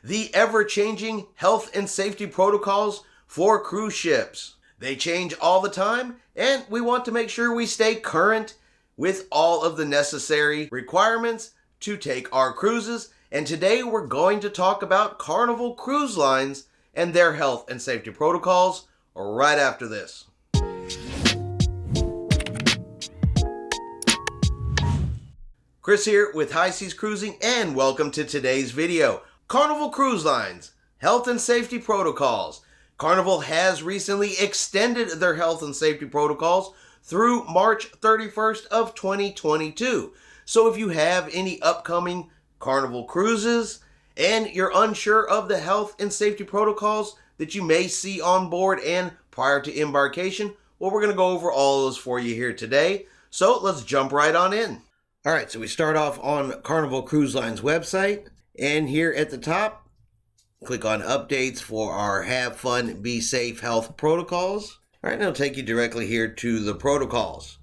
the ever-changing health and safety protocols for cruise ships. They change all the time, and we want to make sure we stay current with all of the necessary requirements to take our cruises. And today we're going to talk about Carnival Cruise Lines and their health and safety protocols right after this. Chris here with High Seas Cruising, and welcome to today's video. Carnival Cruise Lines, health and safety protocols. Carnival has recently extended their health and safety protocols through March 31st of 2022. So if you have any upcoming Carnival cruises and you're unsure of the health and safety protocols that you may see on board and prior to embarkation, well, we're going to go over all of those for you here today. So let's jump right on in. All right, so we start off on Carnival Cruise Lines website, and here at the top, click on updates for our Have Fun, Be Safe health protocols. All right, and it'll take you directly here to the protocols.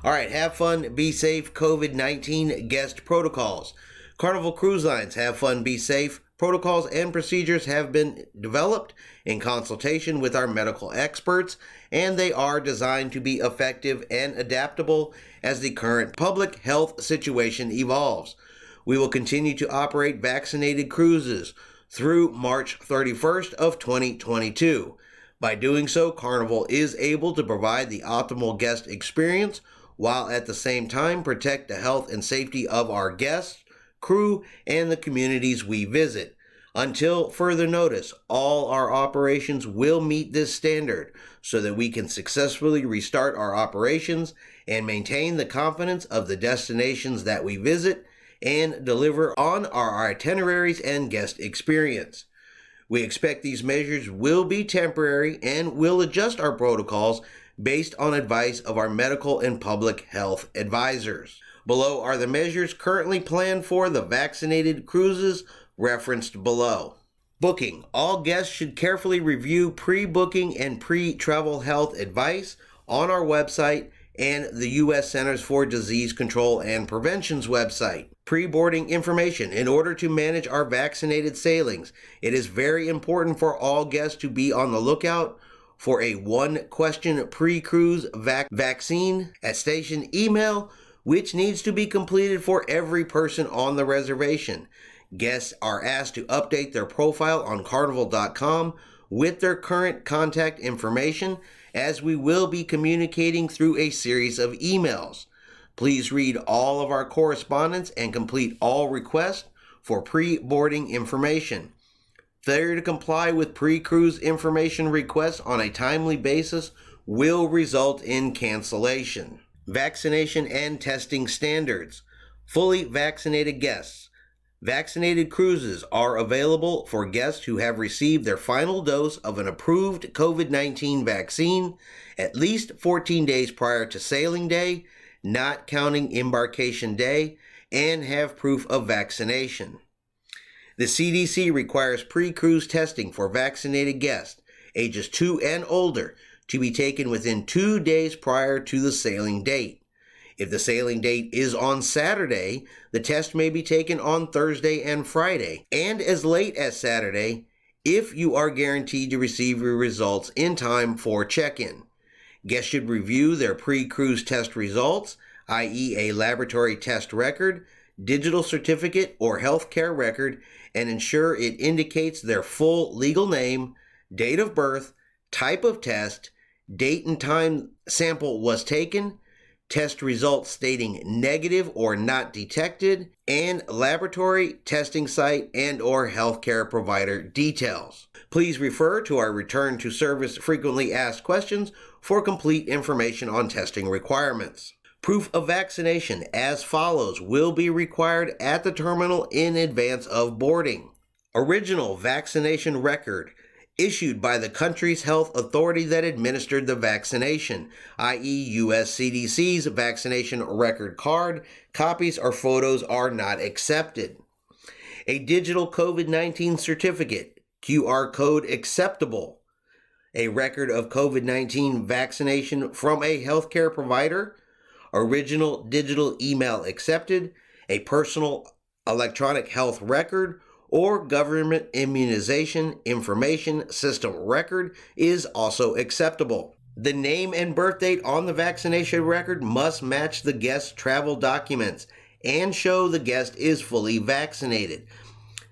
All right, Have Fun, Be Safe COVID-19 guest protocols. Carnival Cruise Lines Have Fun, Be Safe protocols and procedures have been developed in consultation with our medical experts, and they are designed to be effective and adaptable as the current public health situation evolves. We will continue to operate vaccinated cruises through March 31st of 2022. By doing so, Carnival is able to provide the optimal guest experience while at the same time protect the health and safety of our guests, crew, and the communities we visit. Until further notice, all our operations will meet this standard so that we can successfully restart our operations and maintain the confidence of the destinations that we visit and deliver on our itineraries and guest experience. We expect these measures will be temporary and will adjust our protocols based on advice of our medical and public health advisors. Below are the measures currently planned for the vaccinated cruises referenced below. Booking. All guests should carefully review pre-booking and pre-travel health advice on our website and the U.S. Centers for Disease Control and Prevention's website. Pre-boarding information. In order to manage our vaccinated sailings, it is very important for all guests to be on the lookout for a one-question pre-cruise vaccine at station email, which needs to be completed for every person on the reservation. Guests are asked to update their profile on Carnival.com with their current contact information, as we will be communicating through a series of emails. Please read all of our correspondence and complete all requests for pre-boarding information. Failure to comply with pre-cruise information requests on a timely basis will result in cancellation. Vaccination and testing standards. Fully vaccinated guests. Vaccinated cruises are available for guests who have received their final dose of an approved COVID-19 vaccine at least 14 days prior to sailing day, not counting embarkation day, and have proof of vaccination. The CDC requires pre-cruise testing for vaccinated guests, ages 2 and older, to be taken within 2 days prior to the sailing date. If the sailing date is on Saturday, the test may be taken on Thursday and Friday, and as late as Saturday, if you are guaranteed to receive your results in time for check-in. Guests should review their pre-cruise test results, i.e. a laboratory test record, digital certificate, or healthcare record, and ensure it indicates their full legal name, date of birth, type of test, date and time sample was taken, test results stating negative or not detected, and laboratory, testing site, and or healthcare provider details. Please refer to our Return to Service Frequently Asked Questions for complete information on testing requirements. Proof of vaccination as follows will be required at the terminal in advance of boarding. Original vaccination record issued by the country's health authority that administered the vaccination, i.e. U.S. CDC's vaccination record card. Copies or photos are not accepted. A digital COVID-19 certificate, QR code acceptable. A record of COVID-19 vaccination from a healthcare provider. Original digital email accepted. A personal electronic health record or government immunization information system record is also acceptable. The name and birth date on the vaccination record must match the guest's travel documents and show the guest is fully vaccinated.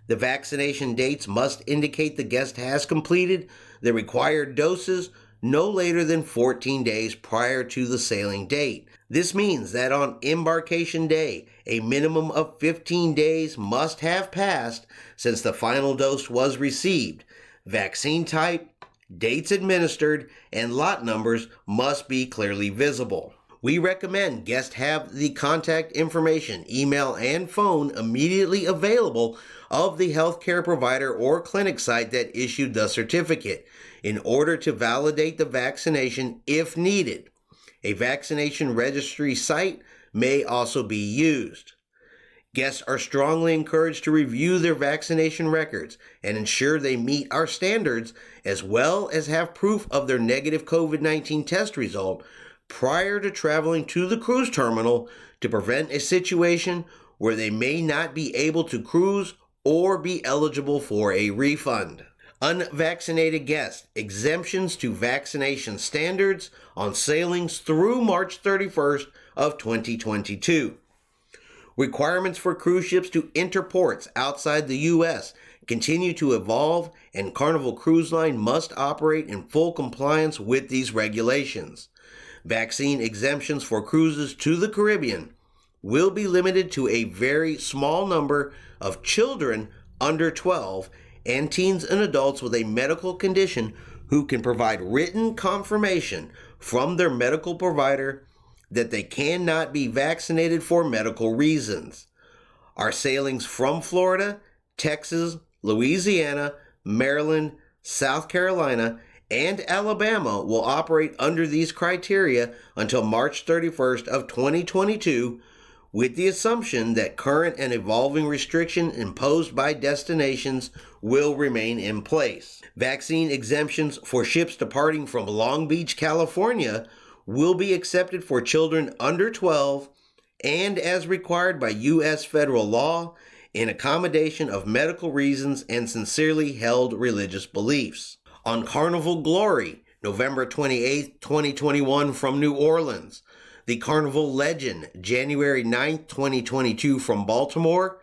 The vaccination dates must indicate the guest has completed the required doses no later than 14 days prior to the sailing date. This means that on embarkation day, a minimum of 15 days must have passed since the final dose was received. Vaccine type, dates administered, and lot numbers must be clearly visible. We recommend guests have the contact information, email, and phone immediately available of the healthcare provider or clinic site that issued the certificate in order to validate the vaccination if needed. A vaccination registry site may also be used. Guests are strongly encouraged to review their vaccination records and ensure they meet our standards, as well as have proof of their negative COVID-19 test result prior to traveling to the cruise terminal to prevent a situation where they may not be able to cruise or be eligible for a refund. Unvaccinated guests, exemptions to vaccination standards on sailings through March 31st of 2022. Requirements for cruise ships to enter ports outside the U.S. continue to evolve, and Carnival Cruise Line must operate in full compliance with these regulations. Vaccine exemptions for cruises to the Caribbean will be limited to a very small number of children under 12 and teens and adults with a medical condition who can provide written confirmation from their medical provider that they cannot be vaccinated for medical reasons. Our sailings from Florida, Texas, Louisiana, Maryland, South Carolina, and Alabama will operate under these criteria until March 31st of 2022, with the assumption that current and evolving restrictions imposed by destinations will remain in place. Vaccine exemptions for ships departing from Long Beach, California will be accepted for children under 12 and as required by U.S. federal law in accommodation of medical reasons and sincerely held religious beliefs. On Carnival Glory, November 28, 2021 from New Orleans. The Carnival Legend, January 9, 2022 from Baltimore.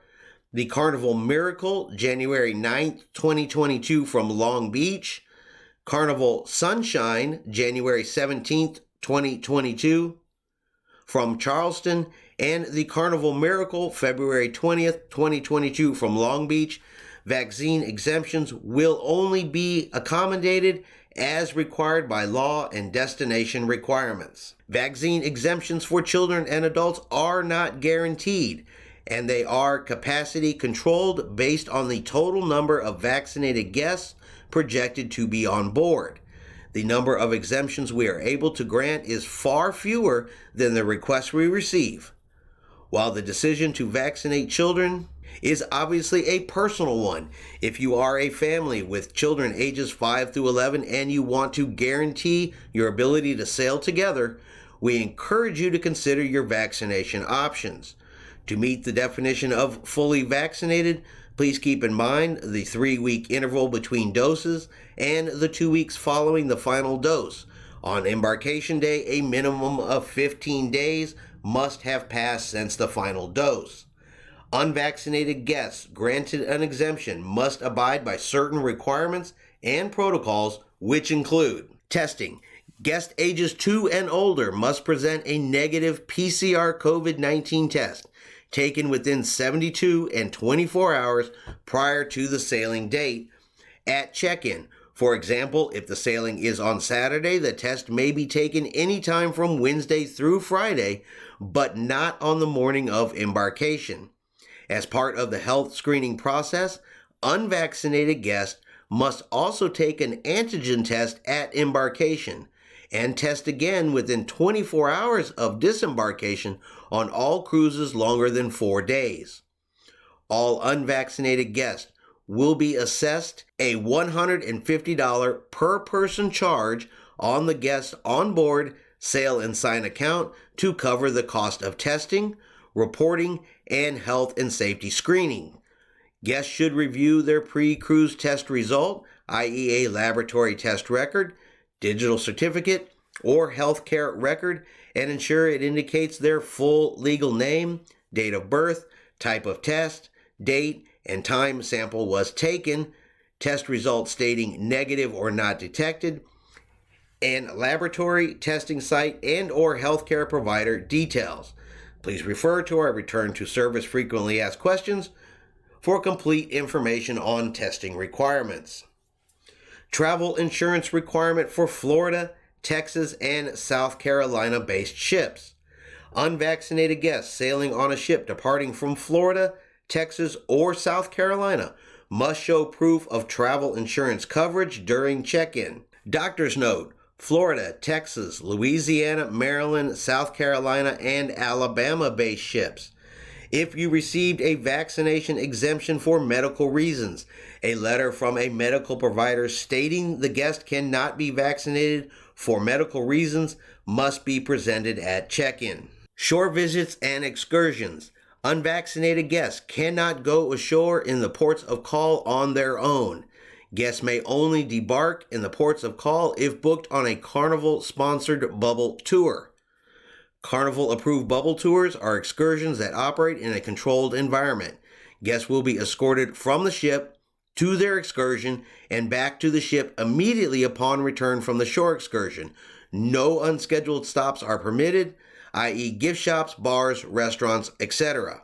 The Carnival Miracle, January 9, 2022 from Long Beach. Carnival Sunshine, January 17, 2022 from Charleston. And the Carnival Miracle, February 20th, 2022 from Long Beach. Vaccine exemptions will only be accommodated as required by law and destination requirements. Vaccine exemptions for children and adults are not guaranteed, and they are capacity controlled based on the total number of vaccinated guests projected to be on board. The number of exemptions we are able to grant is far fewer than the requests we receive. While the decision to vaccinate children is obviously a personal one, if you are a family with children ages 5 through 11 and you want to guarantee your ability to sail together, we encourage you to consider your vaccination options. To meet the definition of fully vaccinated, please keep in mind the 3-week interval between doses and the 2 weeks following the final dose. On embarkation day, a minimum of 15 days must have passed since the final dose. Unvaccinated guests granted an exemption must abide by certain requirements and protocols, which include testing. Guest ages 2 and older must present a negative PCR COVID-19 test taken within 72 and 24 hours prior to the sailing date at check-in. For example, if the sailing is on Saturday, the test may be taken anytime from Wednesday through Friday, but not on the morning of embarkation. As part of the health screening process, unvaccinated guests must also take an antigen test at embarkation and test again within 24 hours of disembarkation on all cruises longer than 4 days. All unvaccinated guests will be assessed a $150 per person charge on the guest onboard sail and sign account to cover the cost of testing, reporting, and health and safety screening. Guests should review their pre-cruise test result, i.e. a laboratory test record, digital certificate, or healthcare record, and ensure it indicates their full legal name, date of birth, type of test, date, and time sample was taken, test result stating negative or not detected, and laboratory testing site and or healthcare provider details. Please refer to our Return to Service Frequently Asked Questions for complete information on testing requirements. Travel insurance requirement for Florida, Texas, and South Carolina-based ships. Unvaccinated guests sailing on a ship departing from Florida, Texas, or South Carolina must show proof of travel insurance coverage during check-in. Doctor's note: Florida, Texas, Louisiana, Maryland, South Carolina, and Alabama-based ships. If you received a vaccination exemption for medical reasons, a letter from a medical provider stating the guest cannot be vaccinated for medical reasons must be presented at check-in. Shore visits and excursions. Unvaccinated guests cannot go ashore in the ports of call on their own. Guests may only debark in the ports of call if booked on a Carnival-sponsored bubble tour. Carnival-approved bubble tours are excursions that operate in a controlled environment. Guests will be escorted from the ship to their excursion and back to the ship immediately upon return from the shore excursion. No unscheduled stops are permitted, i.e. gift shops, bars, restaurants, etc.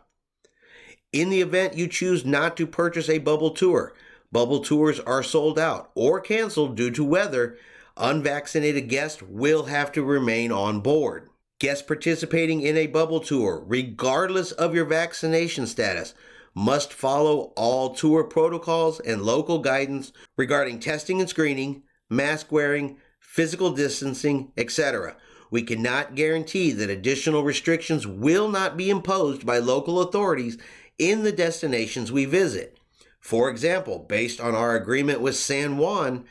In the event you choose not to purchase a bubble tours are sold out or canceled due to weather, unvaccinated guests will have to remain on board. Guests participating in a bubble tour, regardless of your vaccination status, must follow all tour protocols and local guidance regarding testing and screening, mask wearing, physical distancing, etc. We cannot guarantee that additional restrictions will not be imposed by local authorities in the destinations we visit. For example, based on our agreement with San Juan,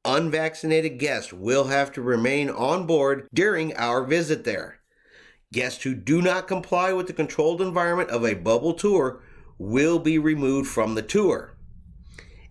unvaccinated guests will have to remain on board during our visit there. Guests who do not comply with the controlled environment of a bubble tour will be removed from the tour.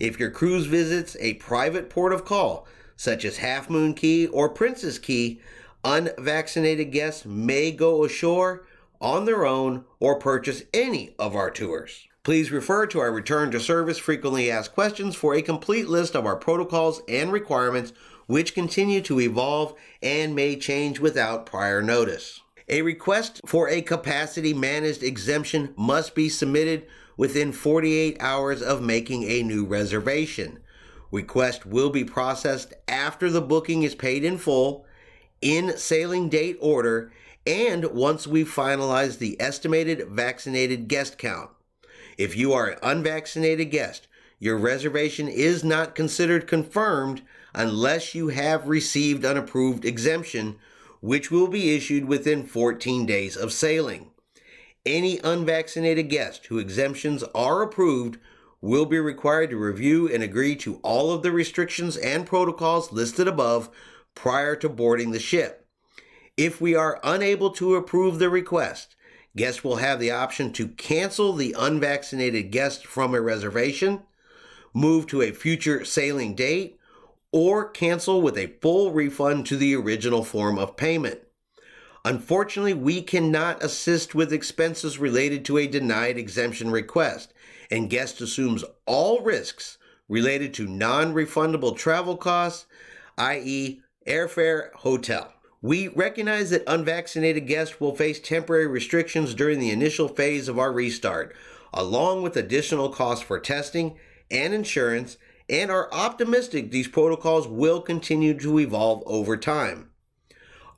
If your cruise visits a private port of call, such as Half Moon Cay or Princess Cay, unvaccinated guests may go ashore on their own or purchase any of our tours. Please refer to our Return to Service Frequently Asked Questions for a complete list of our protocols and requirements, which continue to evolve and may change without prior notice. A request for a capacity managed exemption must be submitted within 48 hours of making a new reservation. Request will be processed after the booking is paid in full, in sailing date order, and once we finalize the estimated vaccinated guest count. If you are an unvaccinated guest, your reservation is not considered confirmed unless you have received an approved exemption, which will be issued within 14 days of sailing. Any unvaccinated guest whose exemptions are approved will be required to review and agree to all of the restrictions and protocols listed above prior to boarding the ship. If we are unable to approve the request, guests will have the option to cancel the unvaccinated guest from a reservation, move to a future sailing date, or cancel with a full refund to the original form of payment. Unfortunately, we cannot assist with expenses related to a denied exemption request, and guest assumes all risks related to non-refundable travel costs, i.e. airfare, hotel. We recognize that unvaccinated guests will face temporary restrictions during the initial phase of our restart, along with additional costs for testing and insurance, and are optimistic these protocols will continue to evolve over time.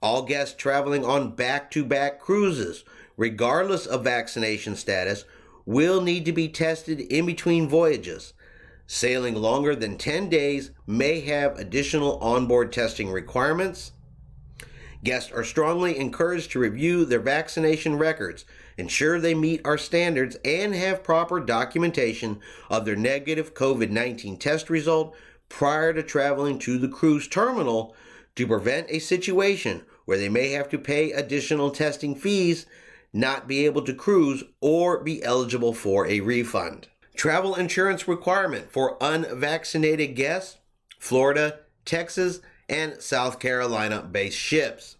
All guests traveling on back-to-back cruises, regardless of vaccination status, will need to be tested in between voyages. Sailing longer than 10 days may have additional onboard testing requirements. Guests are strongly encouraged to review their vaccination records, ensure they meet our standards, and have proper documentation of their negative COVID-19 test result prior to traveling to the cruise terminal to prevent a situation where they may have to pay additional testing fees, not be able to cruise, or be eligible for a refund. Travel insurance requirement for unvaccinated guests, Florida, Texas, and South Carolina-based ships.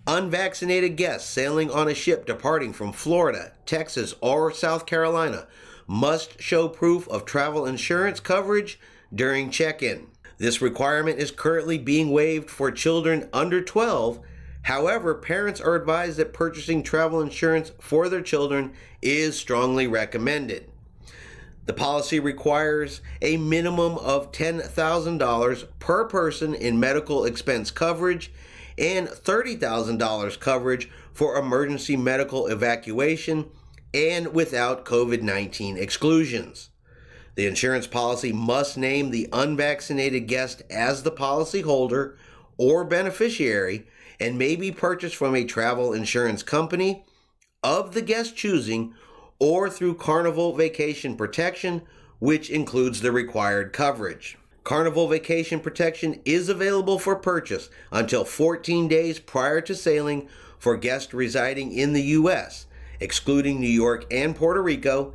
Unvaccinated guests sailing on a ship departing from Florida, Texas, or South Carolina must show proof of travel insurance coverage during check-in. This requirement is currently being waived for children under 12. However, parents are advised that purchasing travel insurance for their children is strongly recommended. The policy requires a minimum of $10,000 per person in medical expense coverage and $30,000 coverage for emergency medical evacuation and without COVID-19 exclusions. The insurance policy must name the unvaccinated guest as the policyholder or beneficiary and may be purchased from a travel insurance company of the guest choosing or through Carnival Vacation Protection, which includes the required coverage. Carnival Vacation Protection is available for purchase until 14 days prior to sailing for guests residing in the U.S., excluding New York and Puerto Rico,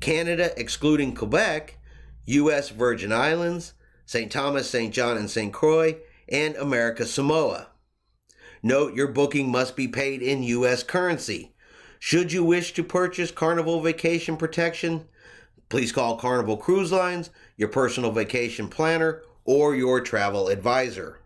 Canada excluding Quebec, U.S. Virgin Islands, St. Thomas, St. John, and St. Croix, and America Samoa. Note your booking must be paid in U.S. currency. Should you wish to purchase Carnival Vacation Protection, please call Carnival Cruise Lines, your personal vacation planner, or your travel advisor.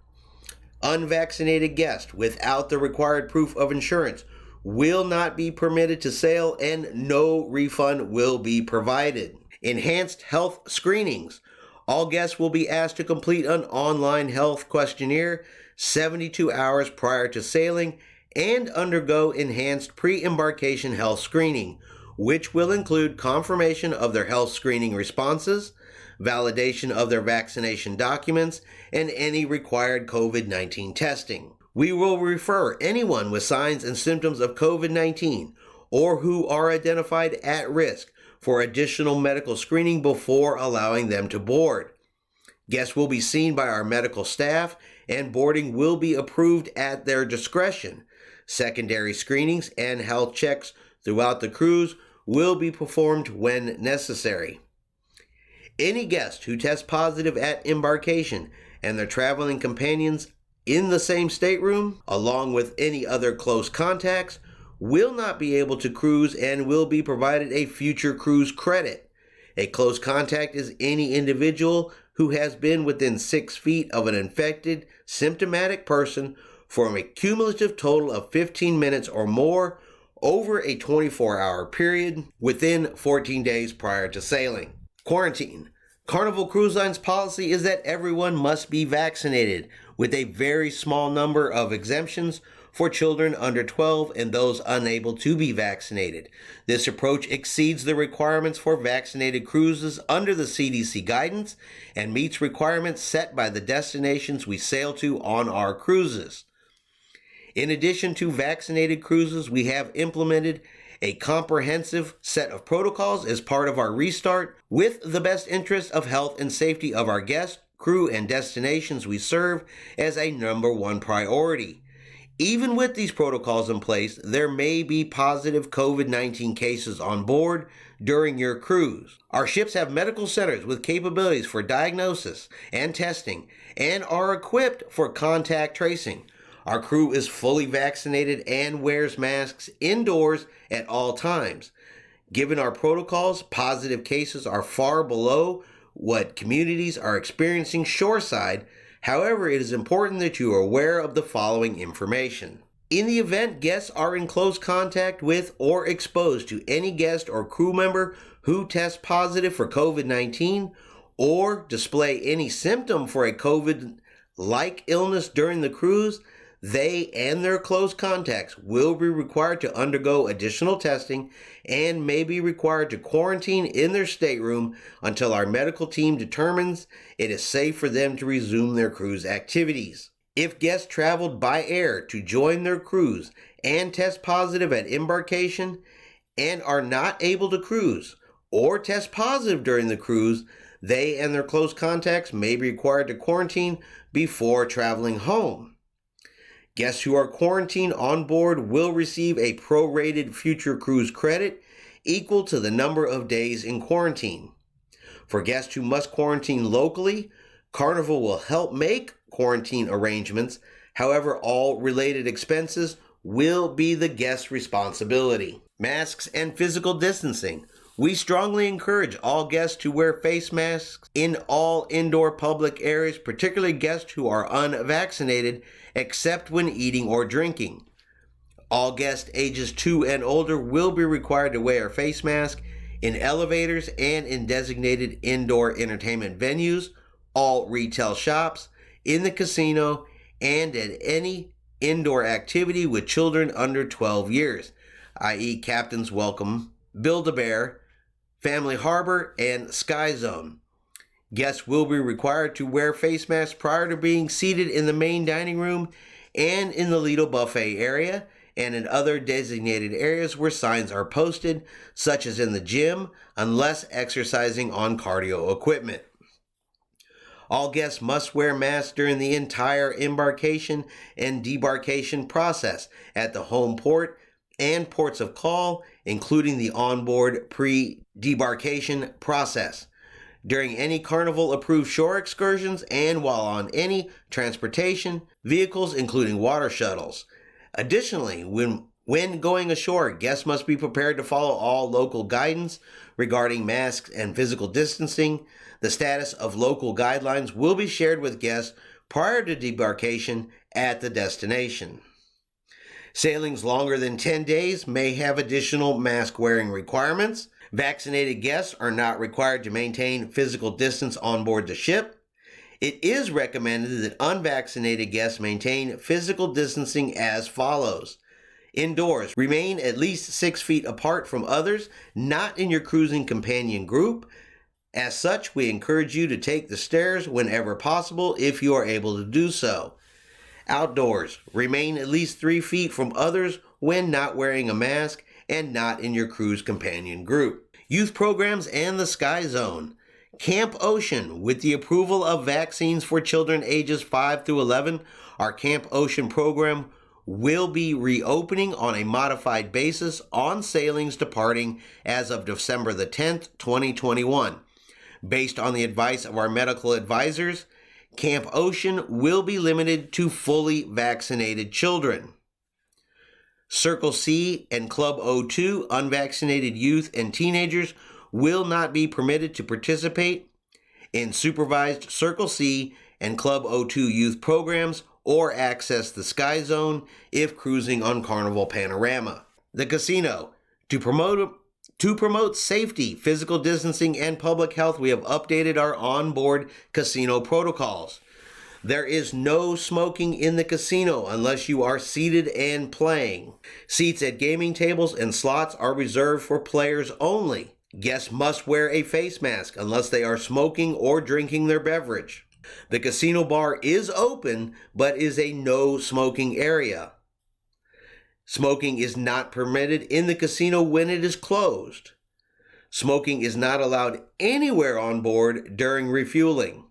Unvaccinated guests without the required proof of insurance will not be permitted to sail and no refund will be provided. Enhanced health screenings. All guests will be asked to complete an online health questionnaire 72 hours prior to sailing and undergo enhanced pre-embarkation health screening, which will include confirmation of their health screening responses, validation of their vaccination documents, and any required COVID-19 testing. We will refer anyone with signs and symptoms of COVID-19 or who are identified at risk for additional medical screening before allowing them to board. Guests will be seen by our medical staff and boarding will be approved at their discretion. Secondary screenings and health checks throughout the cruise will be performed when necessary. Any guest who tests positive at embarkation and their traveling companions in the same stateroom, along with any other close contacts, will not be able to cruise and will be provided a future cruise credit. A close contact is any individual who has been within 6 feet of an infected, symptomatic person for a cumulative total of 15 minutes or more over a 24-hour period within 14 days prior to sailing. Quarantine. Carnival Cruise Lines policy is that everyone must be vaccinated, with a very small number of exemptions for children under 12 and those unable to be vaccinated. This approach exceeds the requirements for vaccinated cruises under the CDC guidance and meets requirements set by the destinations we sail to on our cruises. In addition to vaccinated cruises, we have implemented a comprehensive set of protocols as part of our restart with the best interest of health and safety of our guests, crew, and destinations we serve as a number one priority. Even with these protocols in place, there may be positive COVID-19 cases on board during your cruise. Our ships have medical centers with capabilities for diagnosis and testing and are equipped for contact tracing. Our crew is fully vaccinated and wears masks indoors at all times. Given our protocols, positive cases are far below what communities are experiencing shoreside. However, it is important that you are aware of the following information. In the event guests are in close contact with or exposed to any guest or crew member who tests positive for COVID-19 or display any symptom for a COVID-like illness during the cruise, they and their close contacts will be required to undergo additional testing and may be required to quarantine in their stateroom until our medical team determines it is safe for them to resume their cruise activities. If guests traveled by air to join their cruise and test positive at embarkation and are not able to cruise or test positive during the cruise, they and their close contacts may be required to quarantine before traveling home. Guests who are quarantined on board will receive a prorated future cruise credit equal to the number of days in quarantine. For guests who must quarantine locally, Carnival will help make quarantine arrangements. However, all related expenses will be the guest's responsibility. Masks and physical distancing. We strongly encourage all guests to wear face masks in all indoor public areas, particularly guests who are unvaccinated, except when eating or drinking. All guests ages 2 and older will be required to wear a face mask in elevators and in designated indoor entertainment venues, all retail shops, in the casino, and at any indoor activity with children under 12 years, i.e. Captain's Welcome, Build-A-Bear, Family Harbor, and Sky Zone. Guests will be required to wear face masks prior to being seated in the main dining room and in the Lido Buffet area and in other designated areas where signs are posted, such as in the gym, unless exercising on cardio equipment. All guests must wear masks during the entire embarkation and debarkation process at the home port and ports of call, including the onboard pre-debarkation process, during any Carnival-approved shore excursions, and while on any transportation vehicles, including water shuttles. Additionally, when going ashore, guests must be prepared to follow all local guidance regarding masks and physical distancing. The status of local guidelines will be shared with guests prior to debarkation at the destination. Sailings longer than 10 days may have additional mask wearing requirements. Vaccinated guests are not required to maintain physical distance on board the ship. It is recommended that unvaccinated guests maintain physical distancing as follows. Indoors, remain at least 6 feet apart from others, not in your cruising companion group. As such, we encourage you to take the stairs whenever possible if you are able to do so. Outdoors, remain at least 3 feet from others when not wearing a mask and not in your cruise companion group. Youth programs and the Sky Zone. Camp Ocean, with the approval of vaccines for children ages 5 through 11, our Camp Ocean program will be reopening on a modified basis on sailings departing as of December the 10th, 2021. Based on the advice of our medical advisors, Camp Ocean will be limited to fully vaccinated children. Circle C and Club O2, unvaccinated youth and teenagers, will not be permitted to participate in supervised Circle C and Club O2 youth programs or access the Sky Zone if cruising on Carnival Panorama. The casino. To promote safety, physical distancing, and public health, we have updated our onboard casino protocols. There is no smoking in the casino unless you are seated and playing. Seats at gaming tables and slots are reserved for players only. Guests must wear a face mask unless they are smoking or drinking their beverage. The casino bar is open, but is a no smoking area. Smoking is not permitted in the casino when it is closed. Smoking is not allowed anywhere on board during refueling.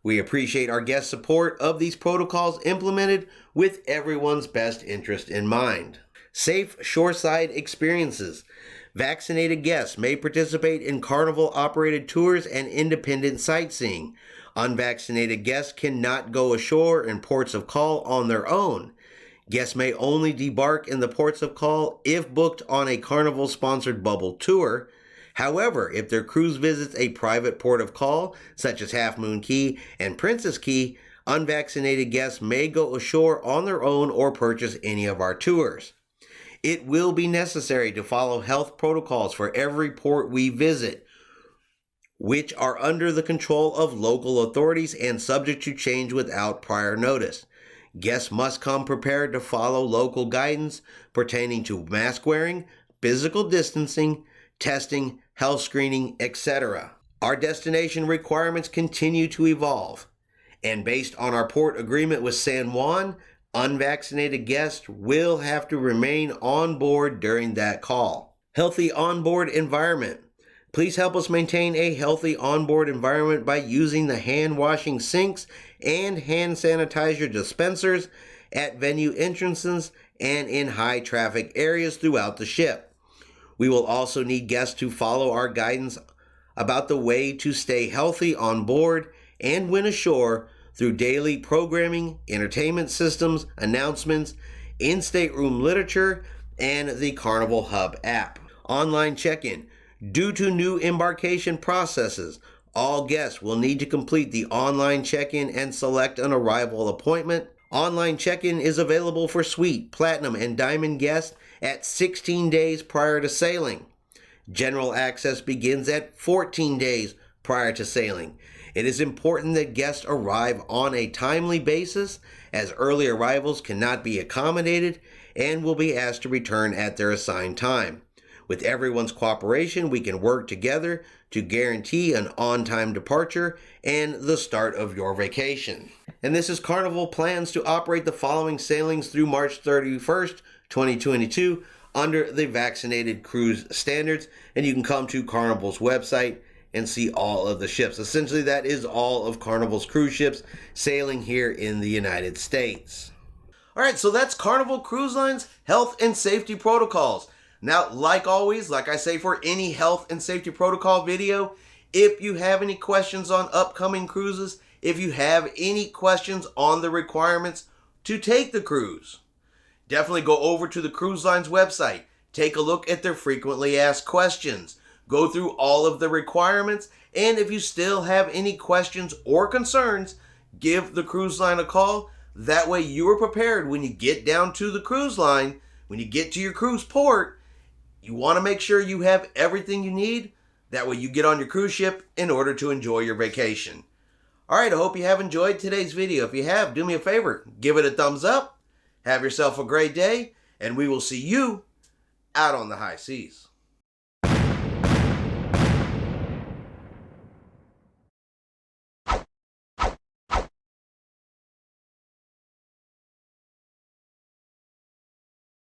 We appreciate our guest support of these protocols implemented with everyone's best interest in mind. Safe shoreside experiences. Vaccinated guests may participate in Carnival-operated tours and independent sightseeing. Unvaccinated guests cannot go ashore in ports of call on their own. Guests may only debark in the ports of call if booked on a Carnival-sponsored bubble tour. However, if their cruise visits a private port of call, such as Half Moon Cay and Princess Cay, unvaccinated guests may go ashore on their own or purchase any of our tours. It will be necessary to follow health protocols for every port we visit, which are under the control of local authorities and subject to change without prior notice. Guests must come prepared to follow local guidance pertaining to mask wearing, physical distancing, testing, health screening, etc. Our destination requirements continue to evolve, and based on our port agreement with San Juan, unvaccinated guests will have to remain on board during that call. Healthy onboard environment. Please help us maintain a healthy onboard environment by using the hand-washing sinks and hand sanitizer dispensers at venue entrances and in high-traffic areas throughout the ship. We will also need guests to follow our guidance about the way to stay healthy on board and when ashore through daily programming, entertainment systems, announcements, in-stateroom literature, and the Carnival Hub app. Online check-in. Due to new embarkation processes, all guests will need to complete the online check-in and select an arrival appointment. Online check-in is available for Suite, Platinum, and Diamond guests at 16 days prior to sailing. General access begins at 14 days prior to sailing. It is important that guests arrive on a timely basis, as early arrivals cannot be accommodated and will be asked to return at their assigned time. With everyone's cooperation, we can work together to guarantee an on-time departure and the start of your vacation. And this is Carnival plans to operate the following sailings through March 31st, 2022 under the Vaccinated cruise standards, and you can come to Carnival's website and see all of the ships. Essentially, that is all of Carnival's cruise ships sailing here in the United States. All right, so that's Carnival Cruise Lines health and safety protocols. Now, like always, like I say for any health and safety protocol video, if you have any questions on upcoming cruises, if you have any questions on the requirements to take the cruise, definitely go over to the Cruise Lines website. Take a look at their frequently asked questions. Go through all of the requirements, and if you still have any questions or concerns, give the cruise line a call. That way you are prepared when you get down to the cruise line, when you get to your cruise port. You want to make sure you have everything you need. That way you get on your cruise ship in order to enjoy your vacation. All right, I hope you have enjoyed today's video. If you have, do me a favor, give it a thumbs up. Have yourself a great day, and we will see you out on the high seas.